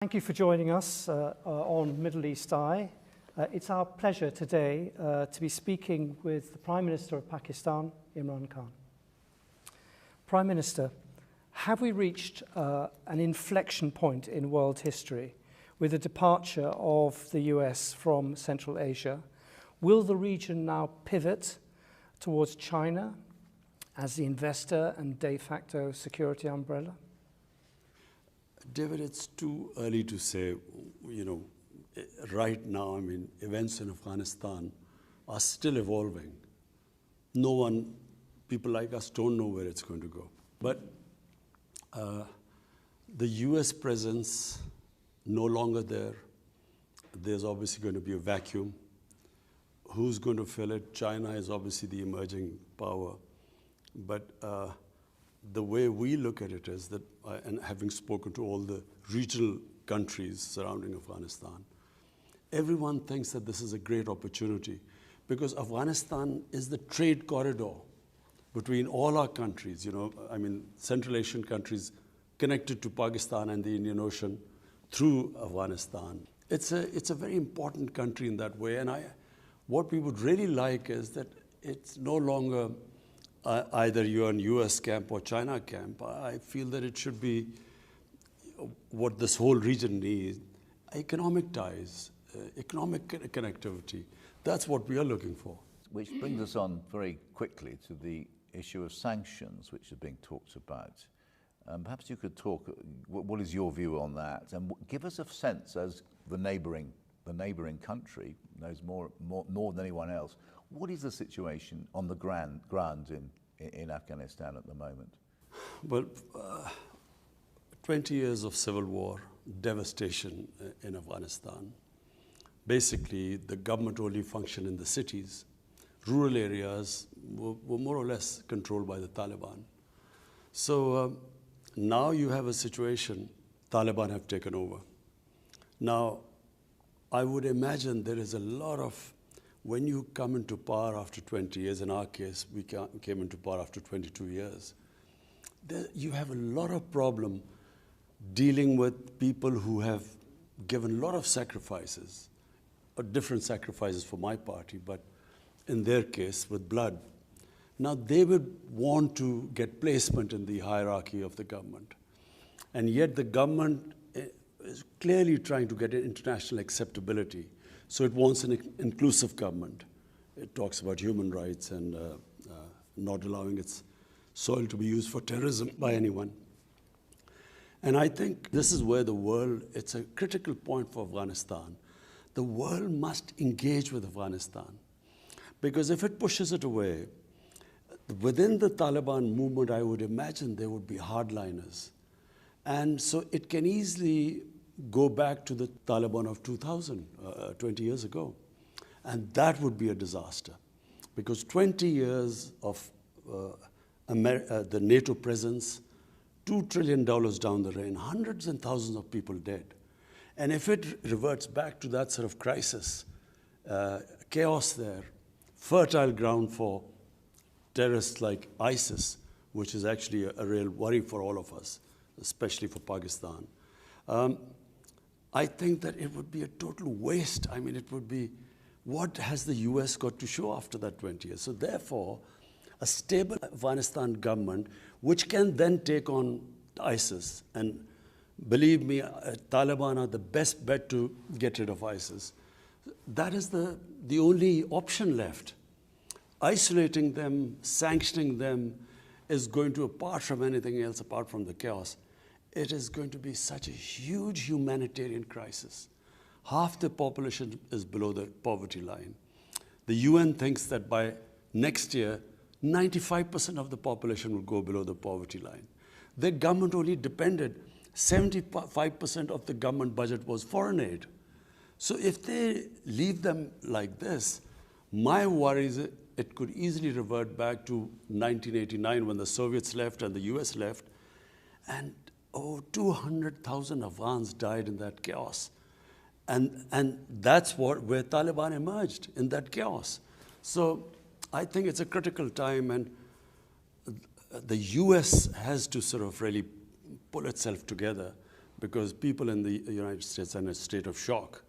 Thank you for joining us on Middle East Eye. It's our pleasure today to be speaking with the Prime Minister of Pakistan, Imran Khan. Prime Minister, have we reached an inflection point in world history with the departure of the US from Central Asia? Will the region now pivot towards China as the investor and de facto security umbrella? David, it's too early to say, right now, events in Afghanistan are still evolving. People like us don't know where it's going to go. But the US presence no longer there. There's obviously going to be a vacuum. Who's going to fill it? China is obviously the emerging power. But the way we look at it is that, and having spoken to all the regional countries surrounding Afghanistan, everyone thinks that this is a great opportunity because Afghanistan is the trade corridor between all our countries, Central Asian countries connected to Pakistan and the Indian Ocean through Afghanistan. It's a very important country in that way, and what we would really like is that it's no longer either you're in US camp or China camp. I feel that it should be what this whole region needs, economic ties, economic connectivity. That's what we are looking for. Which brings us on very quickly to the issue of sanctions, which are being talked about. Perhaps you could talk, what is your view on that? And give us a sense, as the neighbouring country knows more than anyone else, what is the situation on the ground in Afghanistan at the moment? Well, 20 years of civil war, devastation in Afghanistan. Basically, the government only functioned in the cities. Rural areas were more or less controlled by the Taliban. So now you have a situation, Taliban have taken over. Now, I would imagine there is a lot of, when you come into power after 20 years, in our case, we came into power after 22 years, you have a lot of problem dealing with people who have given a lot of sacrifices, or different sacrifices for my party, but in their case, with blood. Now, they would want to get placement in the hierarchy of the government. And yet the government is clearly trying to get international acceptability. So it wants an inclusive government. It talks about human rights and not allowing its soil to be used for terrorism by anyone. And I think this is where the world, it's a critical point for Afghanistan. The world must engage with Afghanistan. Because if it pushes it away, within the Taliban movement, I would imagine there would be hardliners. And so it can easily go back to the Taliban of 2000, 20 years ago. And that would be a disaster. Because 20 years of the NATO presence, $2 trillion down the drain, hundreds and thousands of people dead. And if it reverts back to that sort of crisis, chaos there, fertile ground for terrorists like ISIS, which is actually a real worry for all of us, especially for Pakistan. I think that it would be a total waste. It would be, what has the US got to show after that 20 years? So therefore, a stable Afghanistan government, which can then take on ISIS, and believe me, Taliban are the best bet to get rid of ISIS. That is the only option left. Isolating them, sanctioning them is going to, apart from anything else, apart from the chaos, it is going to be such a huge humanitarian crisis. Half the population is below the poverty line. The UN thinks that by next year, 95% of the population will go below the poverty line. Their government only depended, 75% of the government budget was foreign aid. So if they leave them like this, my worry is it could easily revert back to 1989 when the Soviets left and the US left, and 200,000 Afghans died in that chaos. And that's where Taliban emerged, in that chaos. So I think it's a critical time, and the US has to sort of really pull itself together because people in the United States are in a state of shock.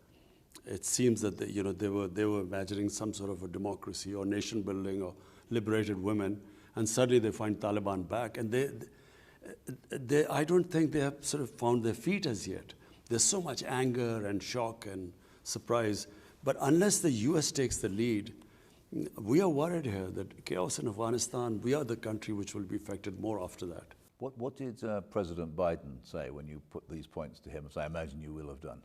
It seems that they were imagining some sort of a democracy or nation building or liberated women, and suddenly they find Taliban back, and I don't think they have sort of found their feet as yet. There's so much anger and shock and surprise, but unless the U.S. takes the lead, we are worried here that chaos in Afghanistan, we are the country which will be affected more after that. What did President Biden say when you put these points to him, as I imagine you will have done?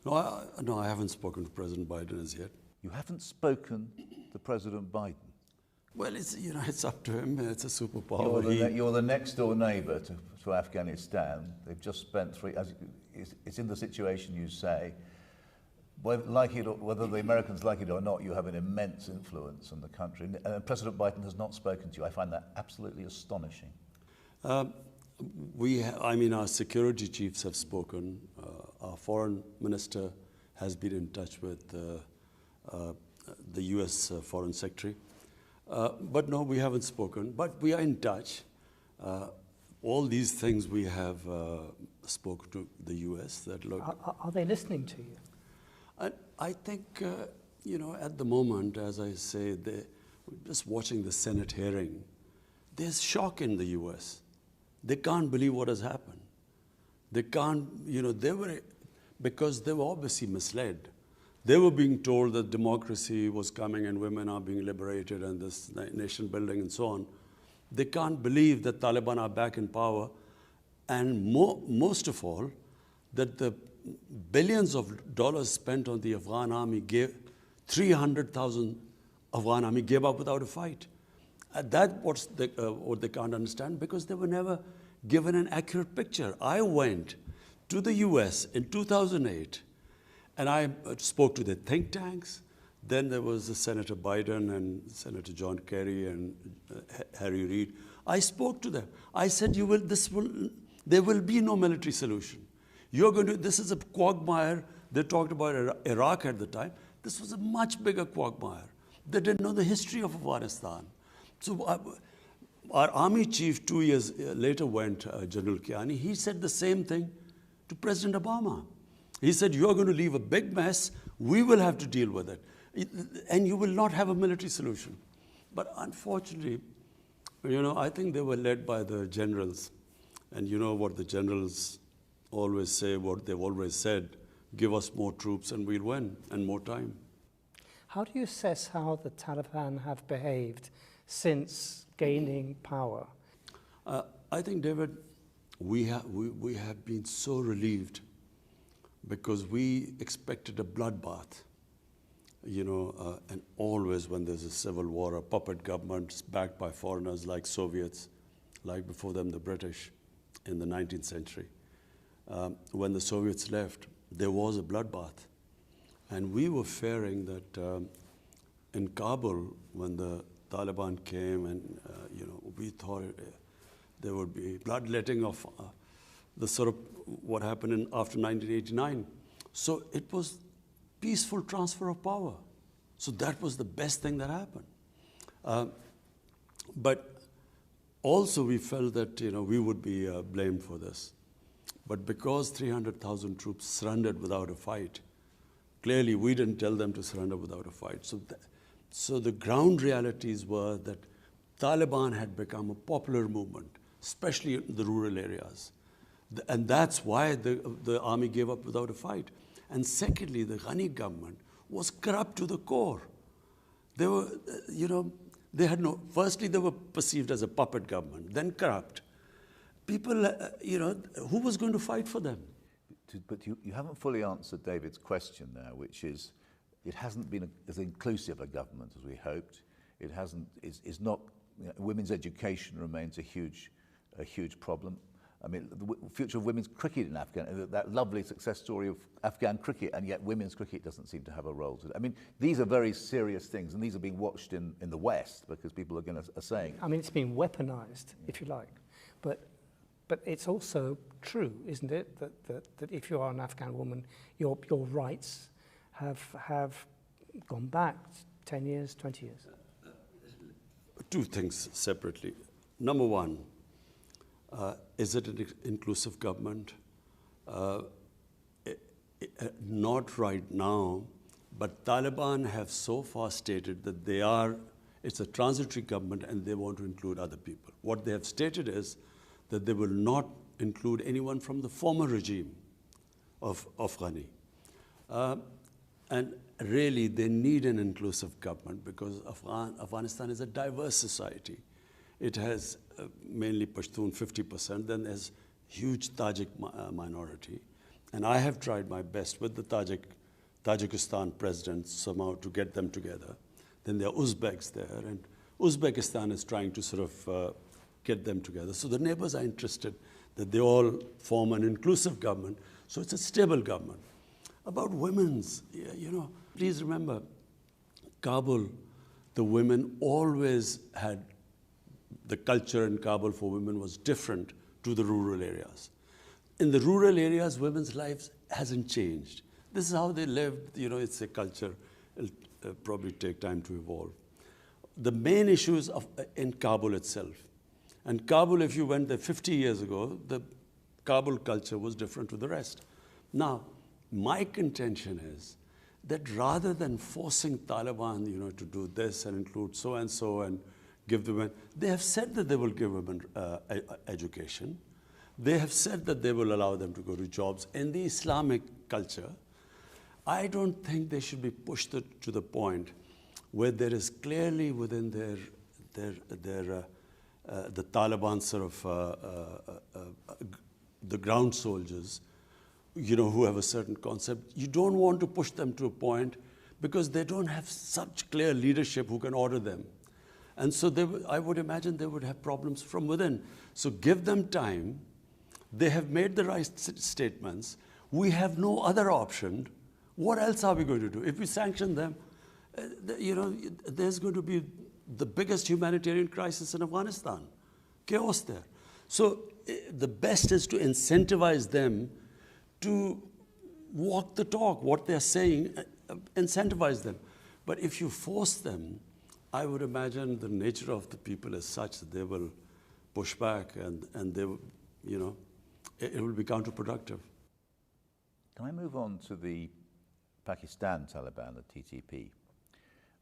No, I haven't spoken to President Biden as yet. You haven't spoken to President Biden? Well, it's up to him. It's a superpower. You're the next door neighbour to Afghanistan. They've just spent it's in the situation you say. Whether the Americans like it or not, you have an immense influence on the country. And President Biden has not spoken to you. I find that absolutely astonishing. Our security chiefs have spoken. Our foreign minister has been in touch with the U.S. Foreign Secretary. But no, we haven't spoken. But we are in touch. All these things we have spoken to the U.S. that look. Are they listening to you? I think, at the moment, as I say, just watching the Senate hearing, there's shock in the U.S. They can't believe what has happened. They can't, because they were obviously misled. They were being told that democracy was coming and women are being liberated and this nation building and so on. They can't believe that Taliban are back in power, and most of all, that the billions of dollars spent on the Afghan army 300,000 Afghan army gave up without a fight. That's what they can't understand, because they were never given an accurate picture. I went to the US in 2008 and I spoke to the think tanks. Then there was Senator Biden and Senator John Kerry and Harry Reid. I spoke to them. I said, there will be no military solution. This is a quagmire. They talked about Iraq at the time. This was a much bigger quagmire. They didn't know the history of Afghanistan. So our army chief 2 years later went, General Kiani, he said the same thing to President Obama. He said, you're going to leave a big mess, we will have to deal with it, and you will not have a military solution. But unfortunately, I think they were led by the generals. And you know what the generals always say, what they've always said, give us more troops and we'll win, and more time. How do you assess how the Taliban have behaved since gaining power? I think, David, we have been so relieved, because we expected a bloodbath, and always when there's a civil war, a puppet government backed by foreigners like Soviets, like before them the British in the 19th century. When the Soviets left, there was a bloodbath. And we were fearing that in Kabul, when the Taliban came, and we thought there would be bloodletting of the sort of what happened after 1989. So it was peaceful transfer of power. So that was the best thing that happened. But also we felt that we would be blamed for this. But because 300,000 troops surrendered without a fight, clearly we didn't tell them to surrender without a fight. So the ground realities were that Taliban had become a popular movement, especially in the rural areas. And that's why the army gave up without a fight. And secondly, the Ghani government was corrupt to the core. They were, firstly they were perceived as a puppet government, then corrupt. People, who was going to fight for them? But you haven't fully answered David's question there, which is, it hasn't been as inclusive a government as we hoped. It hasn't. It's not. Women's education remains a huge problem. I mean, the future of women's cricket in Afghanistan, that lovely success story of Afghan cricket, and yet women's cricket doesn't seem to have a role. I mean, these are very serious things, and these are being watched in the West, because people are saying. I mean, it's been weaponized, if you like, but it's also true, isn't it, that if you are an Afghan woman, your rights have gone back 10 years, 20 years? Two things separately. Number one, is it an inclusive government? Not right now, but Taliban have so far stated that it's a transitory government and they want to include other people. What they have stated is that they will not include anyone from the former regime of Ghani. And really, they need an inclusive government because Afghanistan is a diverse society. It has mainly Pashtun, 50%, then there's huge Tajik minority. And I have tried my best with the Tajikistan president somehow to get them together. Then there are Uzbeks there, and Uzbekistan is trying to sort of get them together. So the neighbors are interested that they all form an inclusive government, so it's a stable government. About women's, please remember, Kabul, the women always had, the culture in Kabul for women was different to the rural areas. In the rural areas, women's lives hasn't changed. This is how they lived, it's a culture. It'll probably take time to evolve. The main issue is in Kabul itself. And Kabul, if you went there 50 years ago, the Kabul culture was different to the rest. Now, my contention is that rather than forcing Taliban, to do this and include so-and-so and give the women, they have said that they will give women education. They have said that they will allow them to go to jobs. In the Islamic culture, I don't think they should be pushed to the point where there is clearly within the Taliban sort of the ground soldiers, who have a certain concept. You don't want to push them to a point because they don't have such clear leadership who can order them. And so I would imagine they would have problems from within. So give them time. They have made the right statements. We have no other option. What else are we going to do? If we sanction them, there's going to be the biggest humanitarian crisis in Afghanistan. Chaos there. So the best is to incentivize them to walk the talk, what they're saying, incentivize them. But if you force them, I would imagine the nature of the people is such that they will push back and they will, it will be counterproductive. Can I move on to the Pakistan Taliban, the TTP?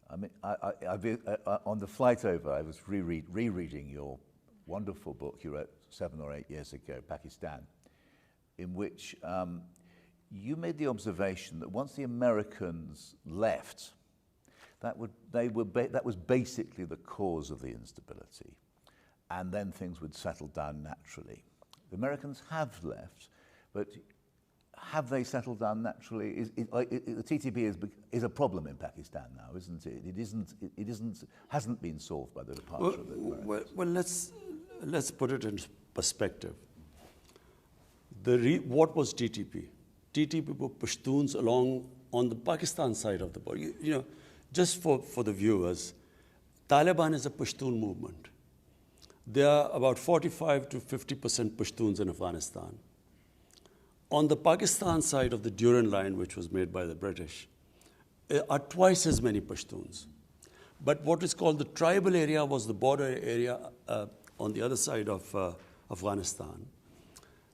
I mean, on the flight over, I was rereading your wonderful book you wrote 7 or 8 years ago, Pakistan, in which you made the observation that once the Americans left, that was basically the cause of the instability, and then things would settle down naturally. The Americans have left, but have they settled down naturally? The TTP is a problem in Pakistan now, isn't it? It hasn't been solved by the departure of the Americans. Well, let's put it in perspective. What was TTP? TTP were Pashtuns along on the Pakistan side of the border. Just for the viewers, Taliban is a Pashtun movement. There are about 45 to 50% Pashtuns in Afghanistan. On the Pakistan side of the Durand Line, which was made by the British, are twice as many Pashtuns. But what is called the tribal area was the border area on the other side of Afghanistan.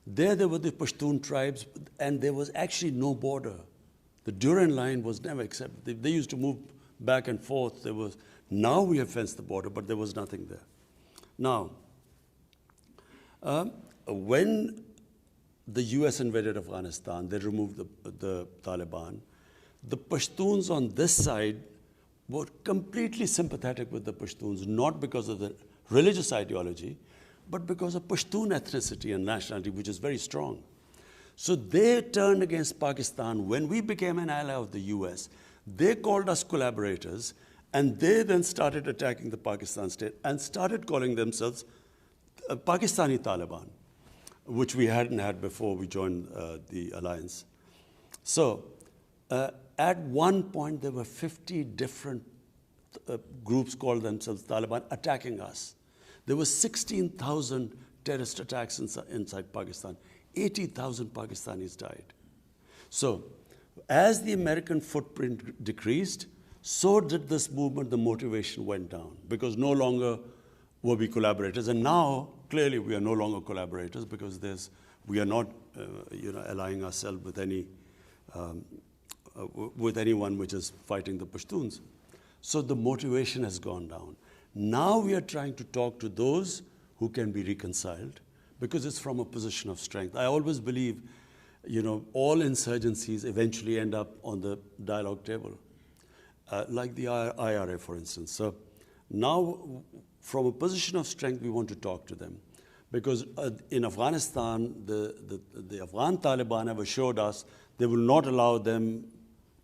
There were the Pashtun tribes, and there was actually no border. The Durand Line was never accepted. They used to move back and forth. Now we have fenced the border, but there was nothing there. Now, when the US invaded Afghanistan, they removed the Taliban. The Pashtuns on this side were completely sympathetic with the Pashtuns, not because of the religious ideology, but because of Pashtun ethnicity and nationality, which is very strong. So they turned against Pakistan. When we became an ally of the US, they called us collaborators, and they then started attacking the Pakistan state and started calling themselves Pakistani Taliban, which we hadn't had before we joined the alliance. So at one point, there were 50 different groups called themselves Taliban attacking us. There were 16,000 terrorist attacks inside Pakistan. 80,000 Pakistanis died. So as the American footprint decreased, so did this movement. The motivation went down because no longer were we collaborators. And now, clearly, we are no longer collaborators because there's We are not, allying ourselves with with anyone which is fighting the Pashtuns. So the motivation has gone down. Now we are trying to talk to those who can be reconciled because it's from a position of strength. I always believe, all insurgencies eventually end up on the dialogue table, like the IRA, for instance. So now, from a position of strength, we want to talk to them. Because in Afghanistan, the Afghan Taliban have assured us they will not allow them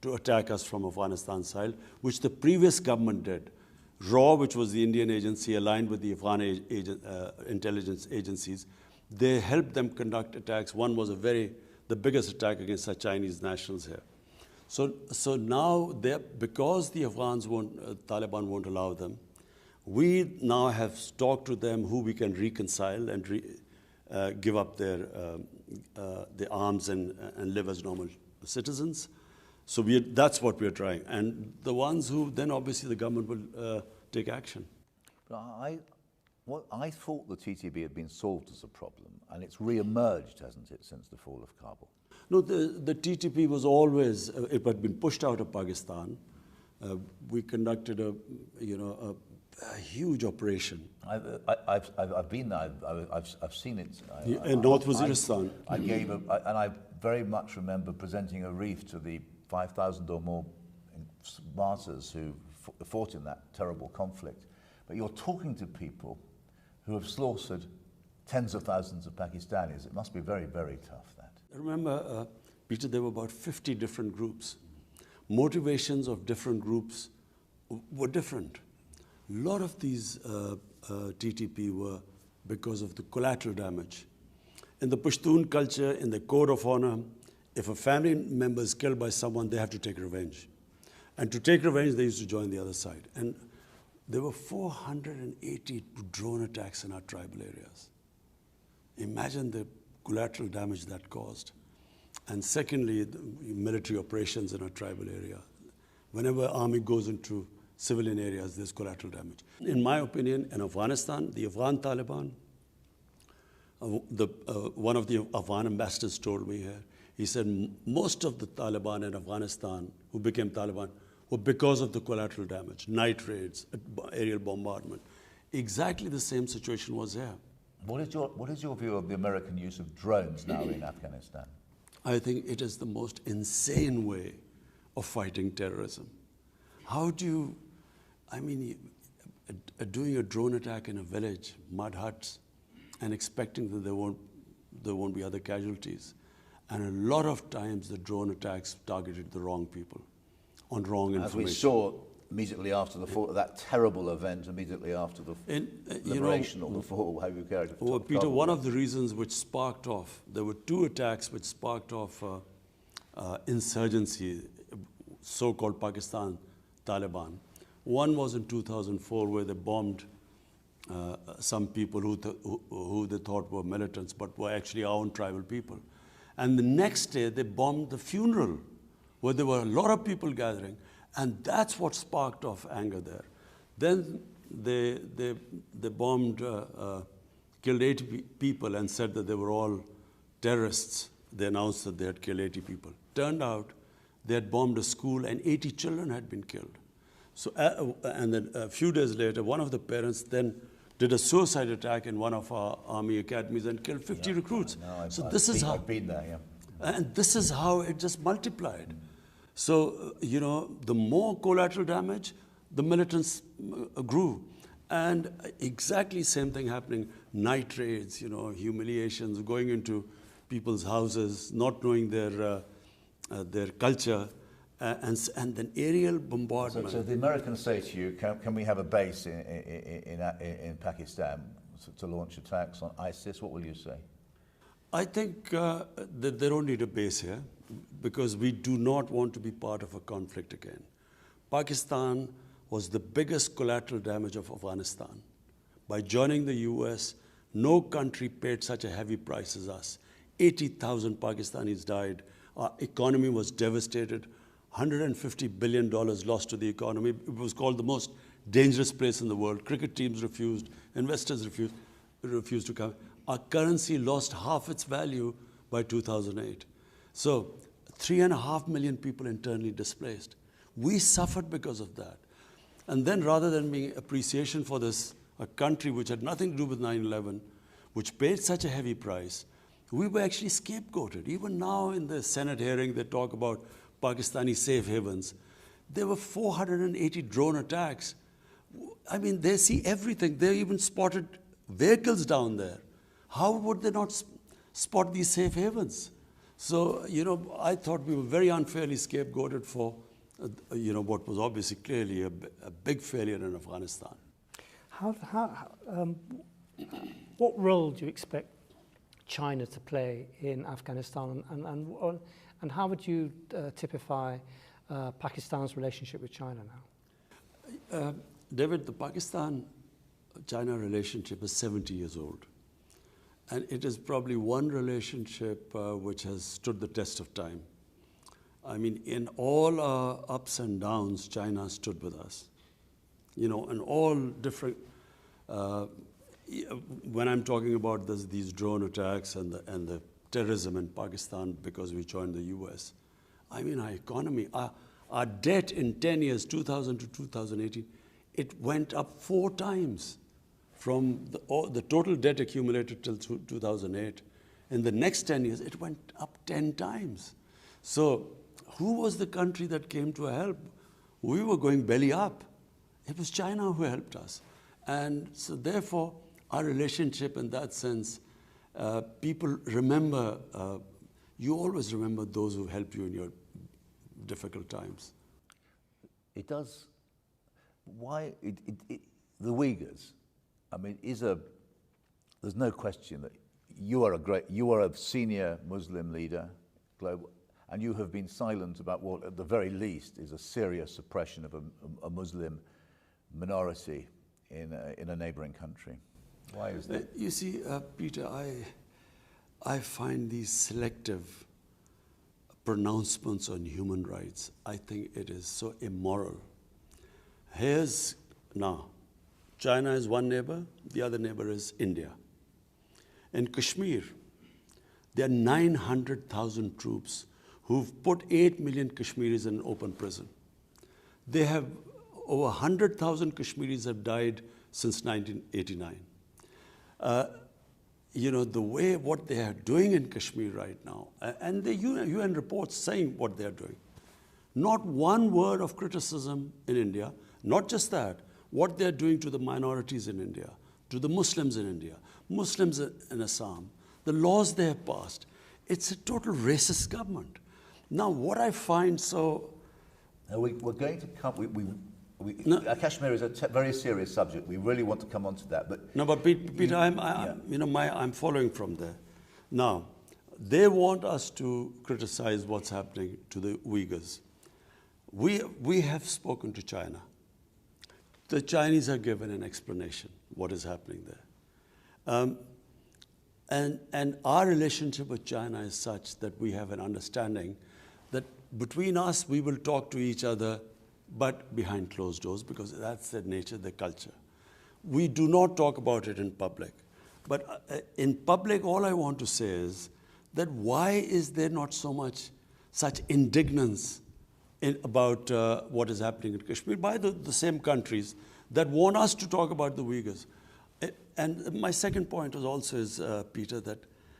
to attack us from Afghanistan side, which the previous government did. RAW, which was the Indian agency aligned with the Afghan intelligence agencies, they helped them conduct attacks. One was the biggest attack against the Chinese nationals here. So now, because the Taliban won't allow them, we now have talked to them who we can reconcile and give up their arms and live as normal citizens. So that's what we're trying. And the ones who, then obviously the government will take action. But I thought the TTP had been solved as a problem, and it's re-emerged, hasn't it, since the fall of Kabul? No, the TTP was always, it had been pushed out of Pakistan. We conducted a huge operation. I've been there. I've seen it. In North Waziristan. And I very much remember presenting a wreath to the 5,000 or more martyrs who fought in that terrible conflict. But you're talking to people who have slaughtered tens of thousands of Pakistanis. It must be very, very tough, that. Remember, Peter, there were about 50 different groups. Motivations of different groups were different. A lot of these TTP were because of the collateral damage. In the Pashtun culture, in the code of honor, if a family member is killed by someone, they have to take revenge. And to take revenge, they used to join the other side. And there were 480 drone attacks in our tribal areas. Imagine the collateral damage that caused. And secondly, the military operations in our tribal area. Whenever army goes into civilian areas, there's collateral damage. In my opinion, in Afghanistan, the Afghan Taliban, one of the Afghan ambassadors told me here, he said most of the Taliban in Afghanistan who became Taliban were because of the collateral damage, night raids, aerial bombardment. Exactly the same situation was here. What is your view of the American use of drones now in Afghanistan? I think it is the most insane way of fighting terrorism. How do you, doing a drone attack in a village, mud huts, and expecting that there won't be other casualties. And a lot of times the drone attacks targeted the wrong people on wrong information. As we saw immediately after the fall, that terrible event, immediately after the liberation or the fall, how you carried it. Well, Peter, one of the reasons which sparked off, there were two attacks which sparked off insurgency, so-called Pakistan Taliban. One was in 2004 where they bombed some people who they thought were militants, but were actually our own tribal people. And the next day, they bombed the funeral, where there were a lot of people gathering, and that's what sparked off anger there. Then they bombed, killed 80 people and said that they were all terrorists. They announced that they had killed 80 people. Turned out they had bombed a school and 80 children had been killed. So, and then a few days later, one of the parents then did a suicide attack in one of our army academies and killed 50 recruits. I've been there, yeah. And this is how it just multiplied. So, the more collateral damage, the militants grew. And exactly same thing happening, night raids, humiliations, going into people's houses, not knowing their culture, and then aerial bombardment. So the Americans say to you, can we have a base in Pakistan to launch attacks on ISIS? What will you say? I think that they don't need a base here because we do not want to be part of a conflict again. Pakistan was the biggest collateral damage of Afghanistan. By joining the US, no country paid such a heavy price as us. 80,000 Pakistanis died. Our economy was devastated. $150 billion lost to the economy. It was called the most dangerous place in the world. Cricket teams refused. Investors refused to come. Our currency lost half its value by 2008. So 3.5 million people internally displaced. We suffered because of that. And then rather than being appreciation for this, a country which had nothing to do with 9/11, which paid such a heavy price, we were actually scapegoated. Even now in the Senate hearing, they talk about Pakistani safe havens. There were 480 drone attacks. I mean, they see everything. They even spotted vehicles down there. How would they not spot these safe havens? So, I thought we were very unfairly scapegoated for, what was obviously clearly a big failure in Afghanistan. What role do you expect China to play in Afghanistan, and how would you typify Pakistan's relationship with China now? David, the Pakistan-China relationship is 70 years old. And it is probably one relationship which has stood the test of time. I mean, in all our ups and downs, China stood with us. In all different, when I'm talking about these drone attacks and the terrorism in Pakistan because we joined the US, I mean, our economy, our debt in 10 years, 2000 to 2018, it went up 4 times. From the total debt accumulated till 2008. In the next 10 years, it went up 10 times. So who was the country that came to help? We were going belly up. It was China who helped us. And so therefore, our relationship in that sense, people remember, you always remember those who helped you in your difficult times. It does. Why, the Uyghurs, I mean, there's no question that you are a senior Muslim leader, global, and you have been silent about what, at the very least, is a serious suppression of a Muslim minority in a neighboring country. Why is that? You see, Peter, I find these selective pronouncements on human rights, I think it is so immoral. Now, China is one neighbor, the other neighbor is India. In Kashmir, there are 900,000 troops who've put 8 million Kashmiris in open prison. They have over 100,000 Kashmiris have died since 1989. The way what they are doing in Kashmir right now, and the UN reports saying what they are doing. Not one word of criticism in India, not just that, what they're doing to the minorities in India, to the Muslims in India, Muslims in Assam, the laws they have passed. It's a total racist government. Now, what I find so... Now we're going to come... Kashmir is a very serious subject. We really want to come on to that. But no, but Peter, I'm following from there. Now, they want us to criticize what's happening to the Uyghurs. We have spoken to China. The Chinese have given an explanation what is happening there. And our relationship with China is such that we have an understanding that between us, we will talk to each other, but behind closed doors, because that's their nature, their culture. We do not talk about it in public. But in public, all I want to say is that why is there not such indignance about what is happening in Kashmir by the same countries that want us to talk about the Uyghurs? And my second point is Peter, that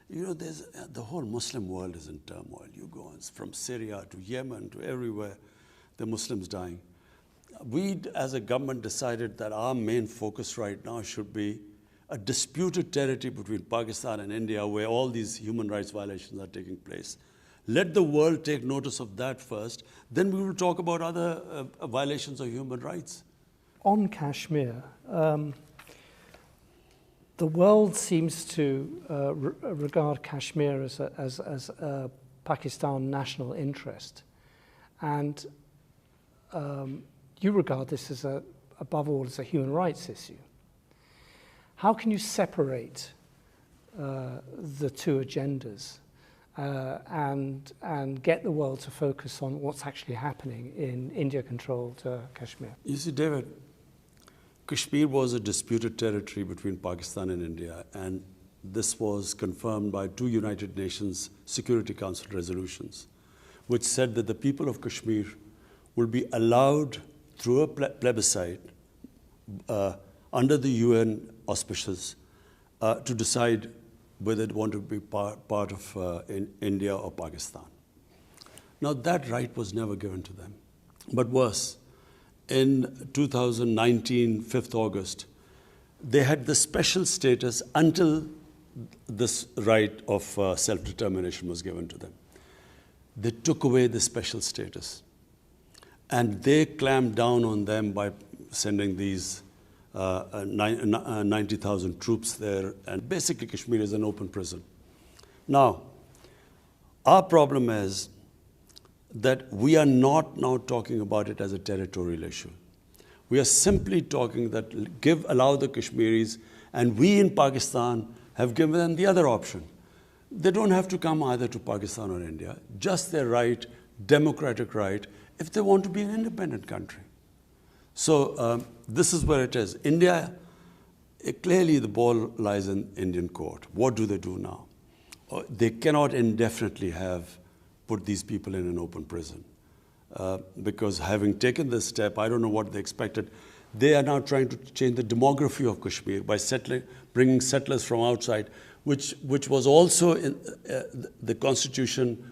there's the whole Muslim world is in turmoil. You go on from Syria to Yemen to everywhere, the Muslims dying. We, as a government, decided that our main focus right now should be a disputed territory between Pakistan and India, where all these human rights violations are taking place. Let the world take notice of that first, then we will talk about other violations of human rights. On Kashmir, the world seems to regard Kashmir as a Pakistan national interest, and you regard this as above all as a human rights issue. How can you separate the two agendas and get the world to focus on what's actually happening in India-controlled Kashmir? You see, David, Kashmir was a disputed territory between Pakistan and India, and this was confirmed by 2 United Nations Security Council resolutions, which said that the people of Kashmir will be allowed through a plebiscite under the UN auspices to decide whether they want to be part of India or Pakistan. Now, that right was never given to them. But worse, in 2019, 5th August, they had the special status until this right of self-determination was given to them. They took away the special status. And they clamped down on them by sending these 90,000 troops there. And basically, Kashmir is an open prison. Now, our problem is that we are not now talking about it as a territorial issue. We are simply talking that allow the Kashmiris, and we in Pakistan have given them the other option. They don't have to come either to Pakistan or India, just their right, democratic right, if they want to be an independent country. So this is where it is. India, clearly the ball lies in Indian court. What do they do now? They cannot indefinitely have put these people in an open prison. Because having taken this step, I don't know what they expected. They are now trying to change the demography of Kashmir by bringing settlers from outside, which was also in the constitution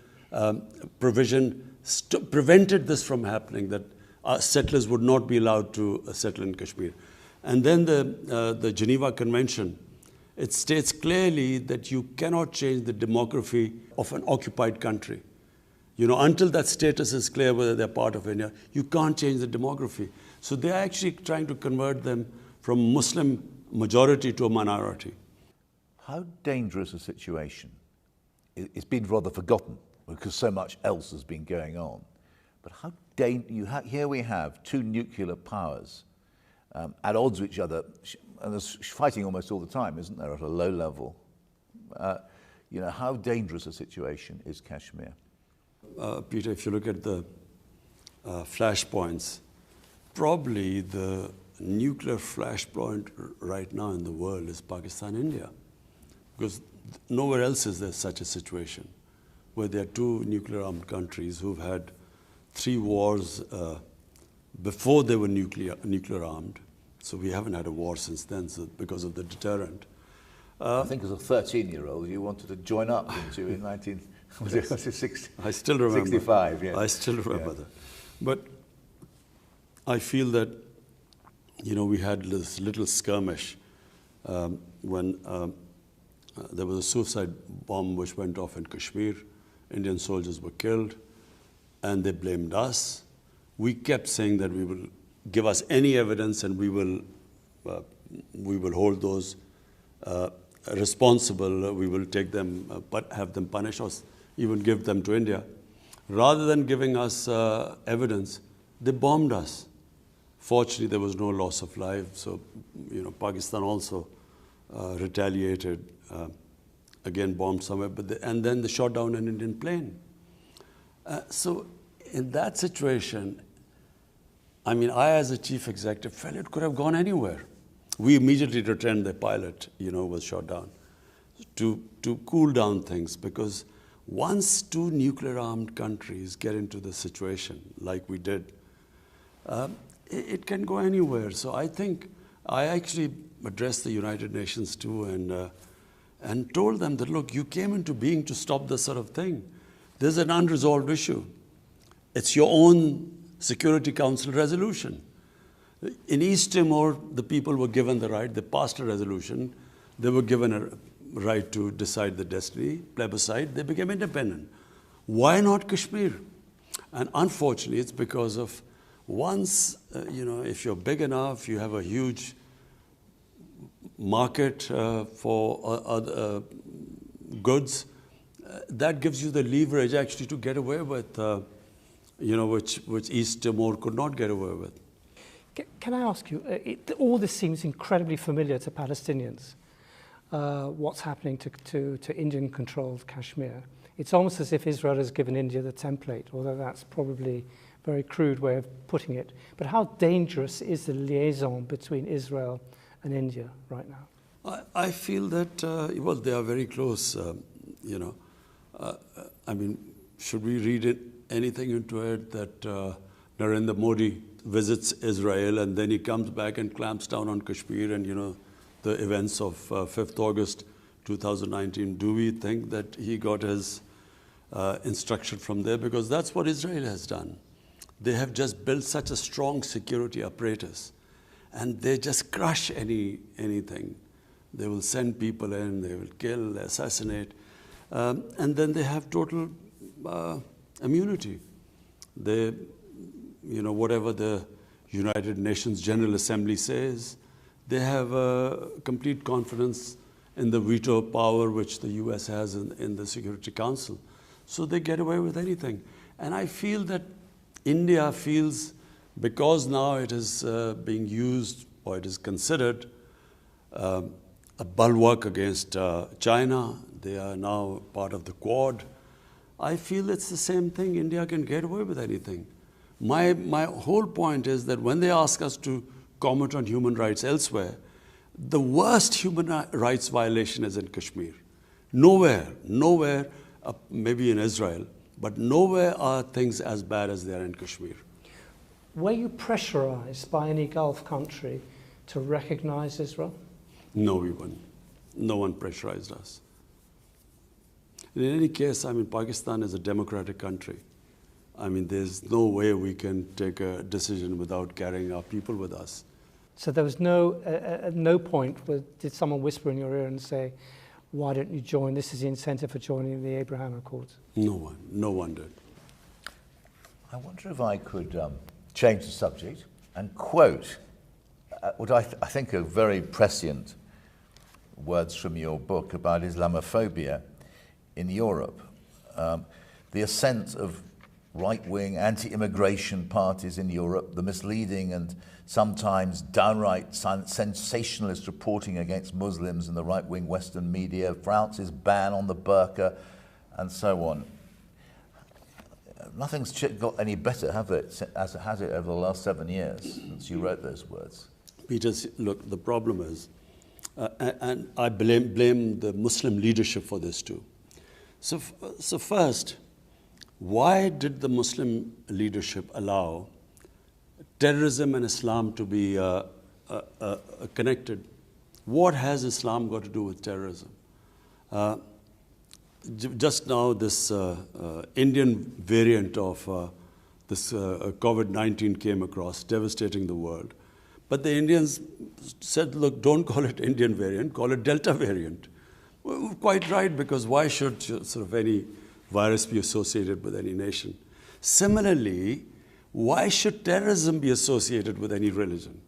provision prevented this from happening, that settlers would not be allowed to settle in Kashmir. And then the Geneva Convention, it states clearly that you cannot change the demography of an occupied country. You know, until that status is clear whether they're part of India, you can't change the demography. So they're actually trying to convert them from Muslim majority to a minority. How dangerous a situation? It's been rather forgotten because so much else has been going on. But how here we have 2 nuclear powers at odds with each other, and there's fighting almost all the time, isn't there, at a low level? You know, how dangerous a situation is Kashmir? Peter, if you look at the flashpoints, probably the nuclear flashpoint right now in the world is Pakistan, India. Because nowhere else is there such a situation where there are 2 nuclear armed countries who've had 3 wars before they were nuclear armed. So we haven't had a war since then because of the deterrent. I think as a 13-year-old, you wanted to join up, didn't you, in 1960? I still remember. 65, yeah. I still remember that. But I feel that, you know, we had this little skirmish when there was a suicide bomb which went off in Kashmir. Indian soldiers were killed, and they blamed us. We kept saying that we will give us any evidence, and we will hold those responsible. We will take them, have them punished, or even give them to India. Rather than giving us evidence, they bombed us. Fortunately, there was no loss of life. So, you know, Pakistan also retaliated, again bombed somewhere, and then they shot down an Indian plane. So in that situation, I mean, I as a chief executive felt it could have gone anywhere. We immediately returned the pilot, you know, was shot down to cool down things, because once 2 nuclear-armed countries get into the situation like we did, it can go anywhere. So I think I actually addressed the United Nations too, and told them that, look, you came into being to stop this sort of thing. There's an unresolved issue. It's your own Security Council resolution. In East Timor, the people were given the right. They passed a resolution. They were given a right to decide the destiny, plebiscite. They became independent. Why not Kashmir? And unfortunately, it's because of once, you know, if you're big enough, you have a huge market for other goods, that gives you the leverage actually to get away with, you know, which East Timor could not get away with. Can I ask you, all this seems incredibly familiar to Palestinians, what's happening to Indian-controlled Kashmir. It's almost as if Israel has given India the template, although that's probably a very crude way of putting it. But how dangerous is the liaison between Israel and India right now? I feel that, well, they are very close, you know. I mean, should we read anything into it that Narendra Modi visits Israel and then he comes back and clamps down on Kashmir and, you know, the events of 5th August 2019? Do we think that he got his instruction from there? Because that's what Israel has done. They have just built such a strong security apparatus and they just crush anything. They will send people in, they will kill, assassinate, and then they have total immunity. They, you know, whatever the United Nations General Assembly says, they have complete confidence in the veto power which the US has in the Security Council. So they get away with anything. And I feel that India feels, because now it is being used, or it is considered a bulwark against China, they are now part of the Quad. I feel it's the same thing. India can get away with anything. My whole point is that when they ask us to comment on human rights elsewhere, the worst human rights violation is in Kashmir. Nowhere, maybe in Israel, but nowhere are things as bad as they are in Kashmir. Were you pressurized by any Gulf country to recognize Israel? No, we weren't. No one pressurized us. In any case, I mean, Pakistan is a democratic country. I mean, there's no way we can take a decision without carrying our people with us. So there was no, at no point did someone whisper in your ear and say, why don't you join? This is the incentive for joining the Abraham Accords. No one did. I wonder if I could change the subject and quote what I think are very prescient words from your book about Islamophobia in Europe. The ascent of right-wing anti-immigration parties in Europe, the misleading and sometimes downright sensationalist reporting against Muslims in the right-wing Western media, France's ban on the burqa, and so on. Nothing's got any better, have it, as it has it over the last 7 years since you wrote those words? Peter, look, the problem is, and I blame the Muslim leadership for this too. So first, why did the Muslim leadership allow terrorism and Islam to be connected? What has Islam got to do with terrorism? Just now, this Indian variant of this COVID-19 came across, devastating the world. But the Indians said, look, don't call it Indian variant, call it Delta variant. Well, quite right, because why should sort of any virus be associated with any nation? Similarly, why should terrorism be associated with any religion?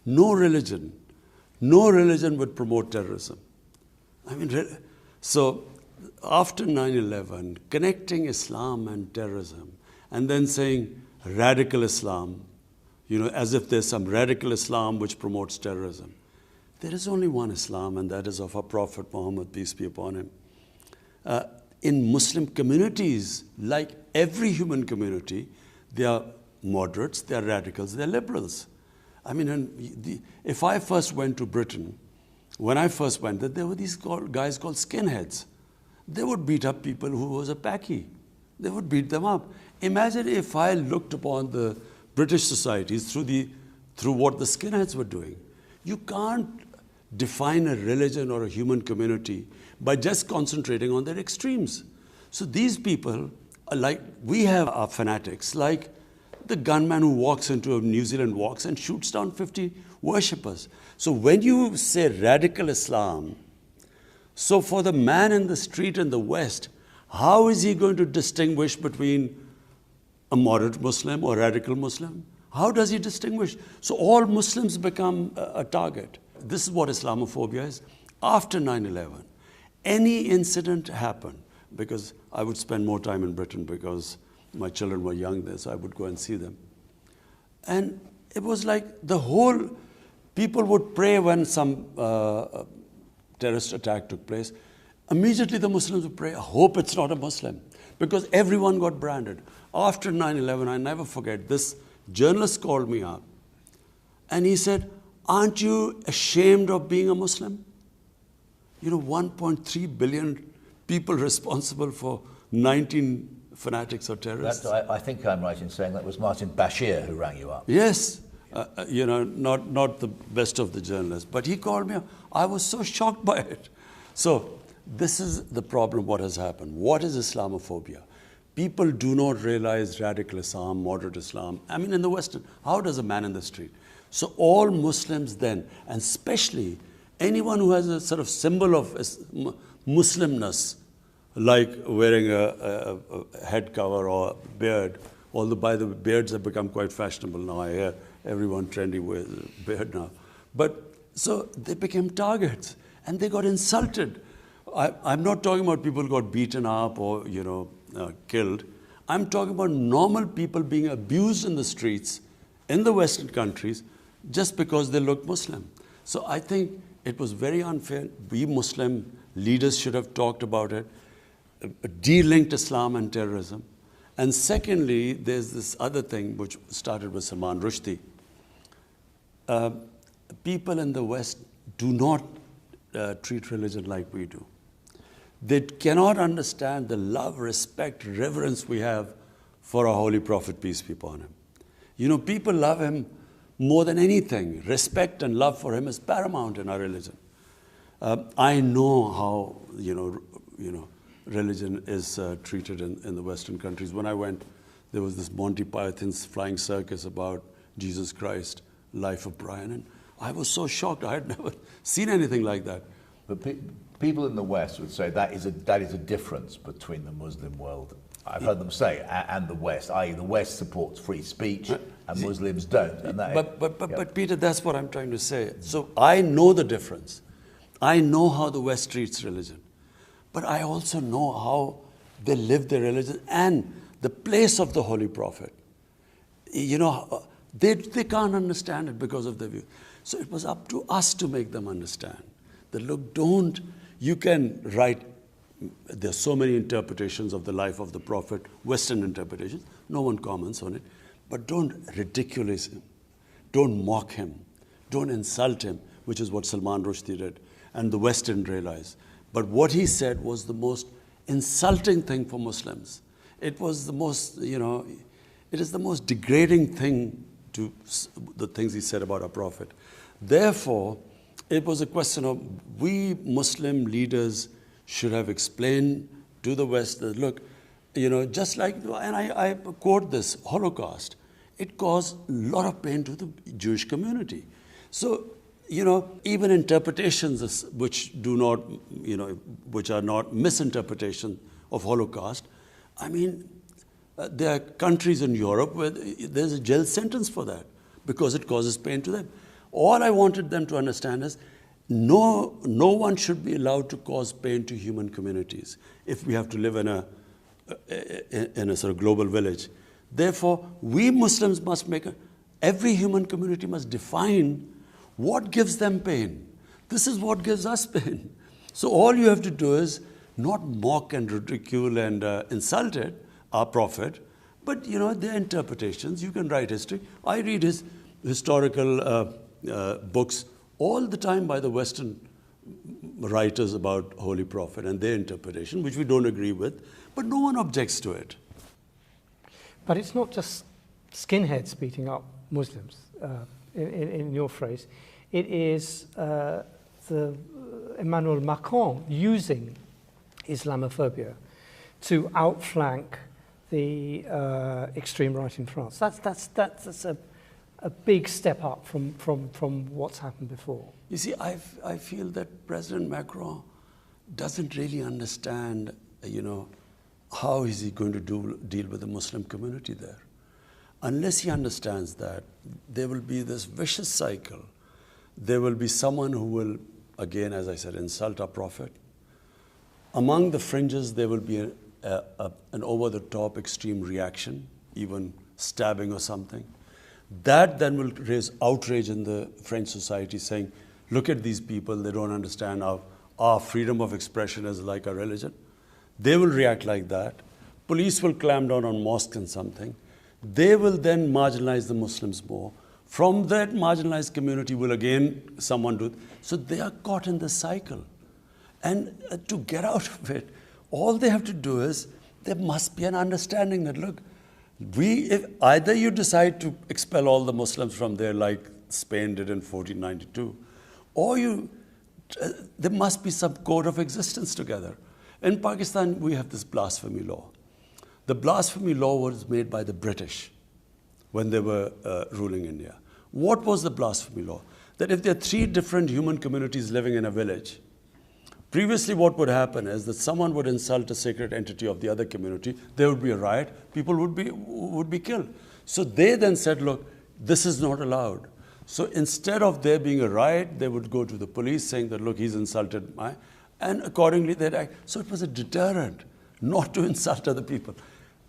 No religion would promote terrorism. I mean, so after 9/11, connecting Islam and terrorism, and then saying radical Islam, you know, as if there's some radical Islam which promotes terrorism. There is only one Islam, and that is of our Prophet Muhammad, peace be upon him. In Muslim communities, like every human community, they are moderates, they are radicals, they are liberals. I mean, if I first went to Britain, when I first went there were these guys called skinheads. They would beat up people who was a Paki. They would beat them up. Imagine if I looked upon the British societies through what the skinheads were doing. You can't define a religion or a human community by just concentrating on their extremes. So these people, we have our fanatics, like the gunman who walks into New Zealand walks and shoots down 50 worshippers. So when you say radical Islam, so for the man in the street in the West, how is he going to distinguish between a moderate Muslim or radical Muslim? How does he distinguish? So all Muslims become a target. This is what Islamophobia is. After 9/11, any incident happened, because I would spend more time in Britain because my children were young there, so I would go and see them. And it was like people would pray when some terrorist attack took place. Immediately the Muslims would pray, I hope it's not a Muslim, because everyone got branded. After 9/11, I never forget, this journalist called me up and he said, aren't you ashamed of being a Muslim? 1.3 billion people responsible for 19 fanatics or terrorists. I think I'm right in saying that was Martin Bashir who rang you up. Yes, not the best of the journalists, but he called me up. I was so shocked by it. So this is the problem, what has happened. What is Islamophobia? People do not realize radical Islam, moderate Islam. I mean, in the Western, how does a man in the street? So all Muslims then, and especially anyone who has a sort of symbol of Muslimness, like wearing a head cover or a beard, although by the way, beards have become quite fashionable now. I hear everyone trendy with a beard now. But so they became targets and they got insulted. I'm not talking about people who got beaten up or, killed. I'm talking about normal people being abused in the streets in the Western countries just because they look Muslim. So I think it was very unfair. We Muslim leaders should have talked about it, de-linked Islam and terrorism. And secondly, there's this other thing which started with Salman Rushdie. People in the West do not treat religion like we do. They cannot understand the love, respect, reverence we have for our Holy Prophet, peace be upon him. People love him more than anything. Respect and love for him is paramount in our religion. I know how, religion is treated in the Western countries. When I went, there was this Monty Python's flying circus about Jesus Christ, Life of Brian, and I was so shocked. I had never seen anything like that. But people in the West would say that is a difference between the Muslim world. I've heard them say, and the West, i.e. the West supports free speech and Muslims don't. And but Peter, that's what I'm trying to say. So I know the difference. I know how the West treats religion. But I also know how they live their religion and the place of the Holy Prophet. They can't understand it because of their view. So it was up to us to make them understand. That look, you can write, there's so many interpretations of the life of the Prophet, Western interpretations, no one comments on it, but don't ridiculous him, don't mock him, don't insult him, which is what Salman Rushdie did, and the West didn't realize. But what he said was the most insulting thing for Muslims. It was the most, it is the most degrading thing to the things he said about our Prophet. Therefore, it was a question of we Muslim leaders should have explained to the West that, look, just like, and I quote this, Holocaust, it caused a lot of pain to the Jewish community. So, even interpretations which do not, which are not misinterpretation of Holocaust, I mean, there are countries in Europe where there's a jail sentence for that because it causes pain to them. All I wanted them to understand is no one should be allowed to cause pain to human communities if we have to live in a sort of global village. Therefore, we Muslims must every human community must define what gives them pain. This is what gives us pain. So all you have to do is not mock and ridicule and insult it, our Prophet, but their interpretations. You can write history. I read his historical books all the time by the Western writers about Holy Prophet and their interpretation, which we don't agree with, but no one objects to it. But it's not just skinheads beating up Muslims, in your phrase. It is Emmanuel Macron using Islamophobia to outflank the extreme right in France. That's a big step up from what's happened before. You see, I feel that President Macron doesn't really understand, how is he going to deal with the Muslim community there. Unless he understands that, there will be this vicious cycle. There will be someone who will, again, as I said, insult our Prophet. Among the fringes, there will be an over-the-top extreme reaction, even stabbing or something. That then will raise outrage in the French society, saying, look at these people, they don't understand our freedom of expression is like a religion. They will react like that. Police will clamp down on mosques and something. They will then marginalize the Muslims more. From that marginalized community will again someone do. So they are caught in this cycle. And to get out of it, all they have to do is, there must be an understanding that, look, if either you decide to expel all the Muslims from there like Spain did in 1492, or there must be some code of existence together. In Pakistan, we have this blasphemy law. The blasphemy law was made by the British when they were ruling India. What was the blasphemy law? That if there are 3 different human communities living in a village, previously what would happen is that someone would insult a sacred entity of the other community, there would be a riot, people would be killed. So they then said, look, this is not allowed. So instead of there being a riot, they would go to the police saying that, look, he's insulted my, and accordingly they'd act. So it was a deterrent not to insult other people.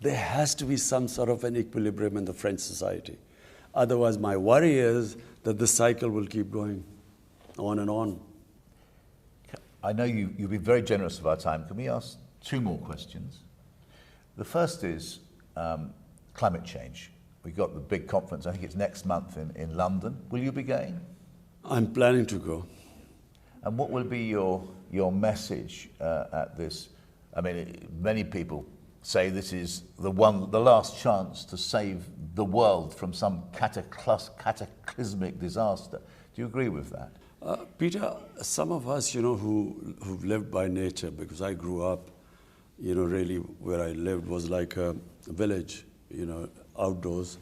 There has to be some sort of an equilibrium in the French society. Otherwise, my worry is that this cycle will keep going on and on. I know you've been very generous of our time. Can we ask 2 more questions? The first is climate change. We've got the big conference, I think it's next month in London. Will you be going? I'm planning to go. And what will be your message at this? I mean, many people say this is the last chance to save the world from some cataclysmic disaster. Do you agree with that? Peter, some of us, who've lived by nature, because I grew up, really where I lived was like a village, outdoors.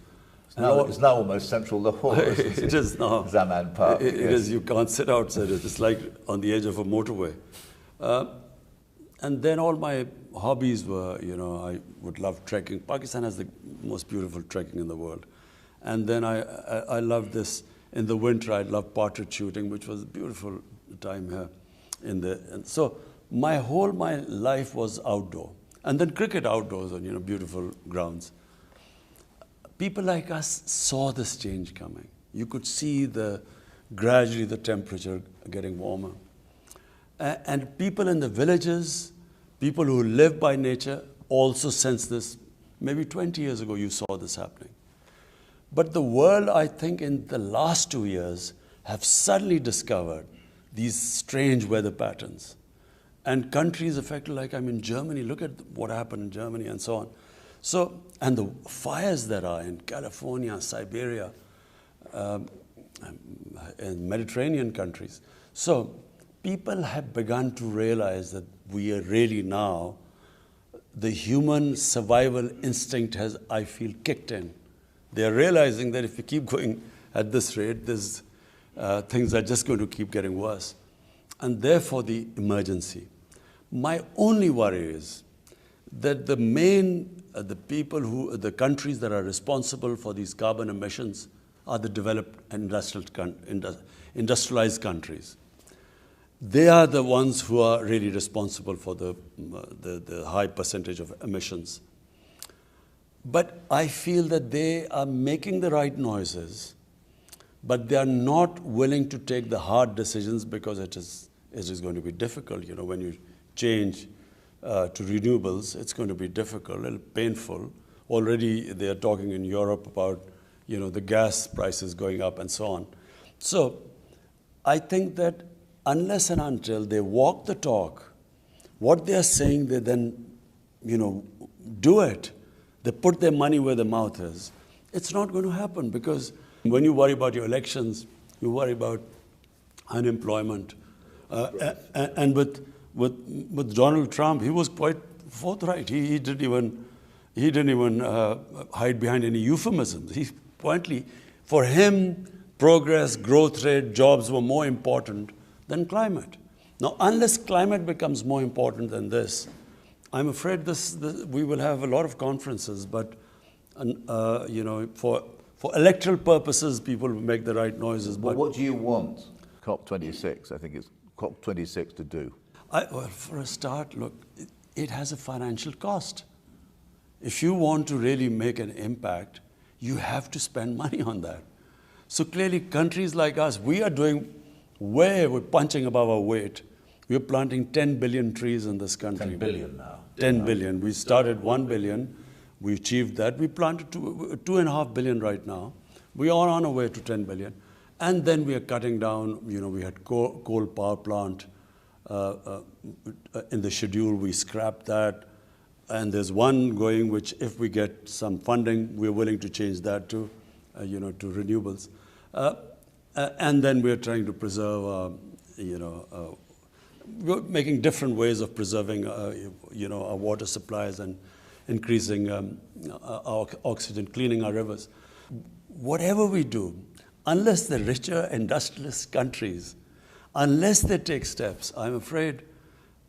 It's now almost central Lahore. It is now. Zaman Park. It is. You can't sit outside it. It's like on the edge of a motorway. And then all my hobbies were, I would love trekking. Pakistan has the most beautiful trekking in the world. And then I loved this. In the winter, I loved partridge shooting, which was a beautiful time here. And so my life was outdoor. And then cricket outdoors on, beautiful grounds. People like us saw this change coming. You could see gradually the temperature getting warmer. And people in the villages, people who live by nature, also sense this. Maybe 20 years ago, you saw this happening. But the world, I think, in the last 2 years, have suddenly discovered these strange weather patterns. And countries affected, like I'm in Germany, look at what happened in Germany and so on. So, and the fires that are in California, Siberia, in Mediterranean countries. So people have begun to realize that we are really now, the human survival instinct has, I feel, kicked in. They are realizing that if we keep going at this rate, things are just going to keep getting worse. And therefore the emergency. My only worry is that the countries that are responsible for these carbon emissions are the developed industrialized countries. They are the ones who are really responsible for the high percentage of emissions. But I feel that they are making the right noises, but they are not willing to take the hard decisions because it is going to be difficult. When you change to renewables, it's going to be difficult, a little painful. Already they are talking in Europe about, the gas prices going up and so on. So I think that unless and until they walk the talk, what they are saying, they then, do it. They put their money where their mouth is. It's not going to happen because when you worry about your elections, you worry about unemployment. And with Donald Trump, he was quite forthright. He didn't even hide behind any euphemisms. For him, progress, growth rate, jobs were more important than climate. Now, unless climate becomes more important than this, I'm afraid we will have a lot of conferences, but for electoral purposes, people will make the right noises. But what do you want COP26? I think it's COP26 to do. Well, for a start, look, it has a financial cost. If you want to really make an impact, you have to spend money on that. So clearly, countries like us, we're punching above our weight. We're planting 10 billion trees in this country. 10 billion now. 10 billion. We started 1 billion. We achieved that. We planted 2.5 billion right now. We are on our way to 10 billion. And then we are cutting down, we had coal power plant, in the schedule. We scrapped that. And there's one going which, if we get some funding, we're willing to change that to, to renewables. And then we're trying to preserve, we're making different ways of preserving, our water supplies and increasing our oxygen, cleaning our rivers. Whatever we do, unless the richer industrialist countries, unless they take steps, I'm afraid,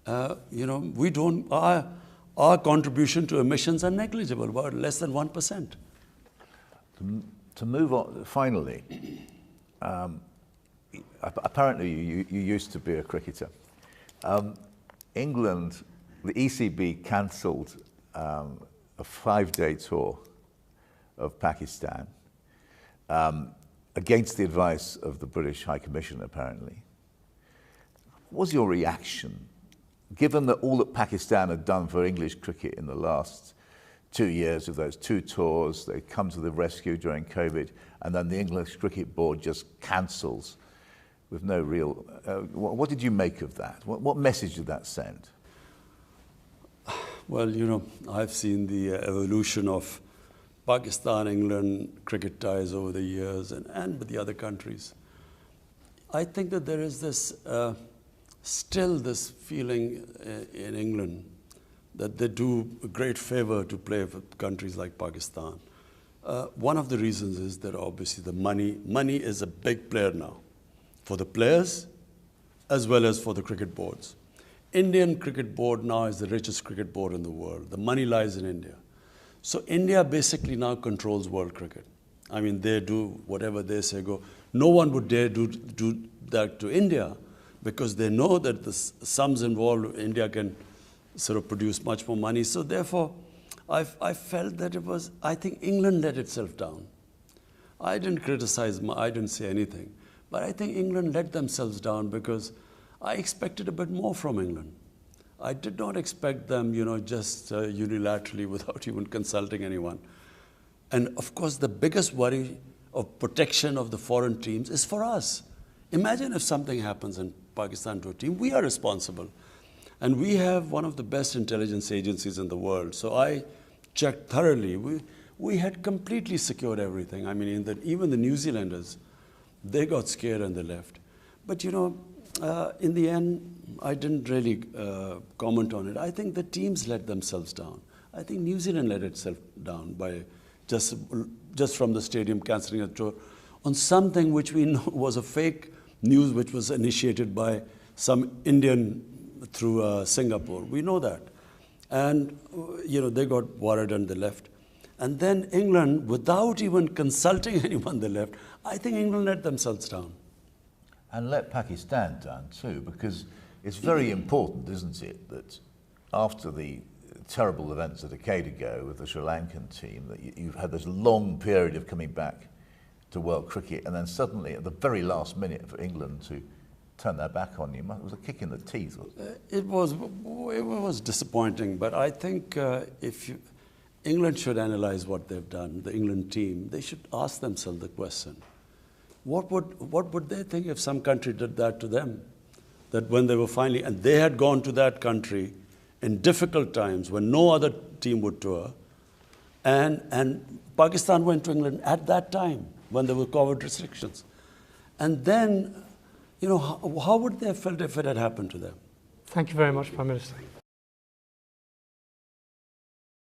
we don't. Our contribution to emissions are negligible, about less than 1%. To move on, finally, apparently you used to be a cricketer. England, the ECB cancelled a 5-day tour of Pakistan against the advice of the British High Commission, apparently. What was your reaction, given that all that Pakistan had done for English cricket in the last 2 years of those 2 tours, they come to the rescue during COVID, and then the English Cricket Board just cancels with no real... what did you make of that? What message did that send? Well, I've seen the evolution of Pakistan-England cricket ties over the years and with the other countries. I think that there is this... still this feeling in England that they do a great favor to play for countries like Pakistan. One of the reasons is that obviously the money is a big player now for the players as well as for the cricket boards. Indian cricket board now is the richest cricket board in the world. The money lies in India. So India basically now controls world cricket. I mean, they do whatever they say go. No one would dare do that to India, because they know that the sums involved, India can sort of produce much more money. So therefore, I felt that I think England let itself down. I didn't criticize, I didn't say anything. But I think England let themselves down because I expected a bit more from England. I did not expect them, just unilaterally without even consulting anyone. And of course, the biggest worry of protection of the foreign teams is for us. Imagine if something happens in Pakistan to a team, we are responsible. And we have one of the best intelligence agencies in the world. So I checked thoroughly. We had completely secured everything. I mean, even the New Zealanders, they got scared and they left. But in the end, I didn't really comment on it. I think the teams let themselves down. I think New Zealand let itself down by just from the stadium cancelling a tour on something which we know was a fake news, which was initiated by some Indian through Singapore. We know that. And, they got worried and they left. And then England, without even consulting anyone, they left. I think England let themselves down. And let Pakistan down too, because it's very important, isn't it, that after the terrible events a decade ago with the Sri Lankan team, that you've had this long period of coming back to world cricket, and then suddenly at the very last minute for England to turn their back on you, it was a kick in the teeth. It was disappointing, but I think England should analyze what they've done, the England team. They should ask themselves the question, what would they think if some country did that to them? That when they were finally, and they had gone to that country in difficult times when no other team would tour, and Pakistan went to England at that time when there were COVID restrictions. And then, how would they have felt if it had happened to them? Thank you very much, Prime Minister.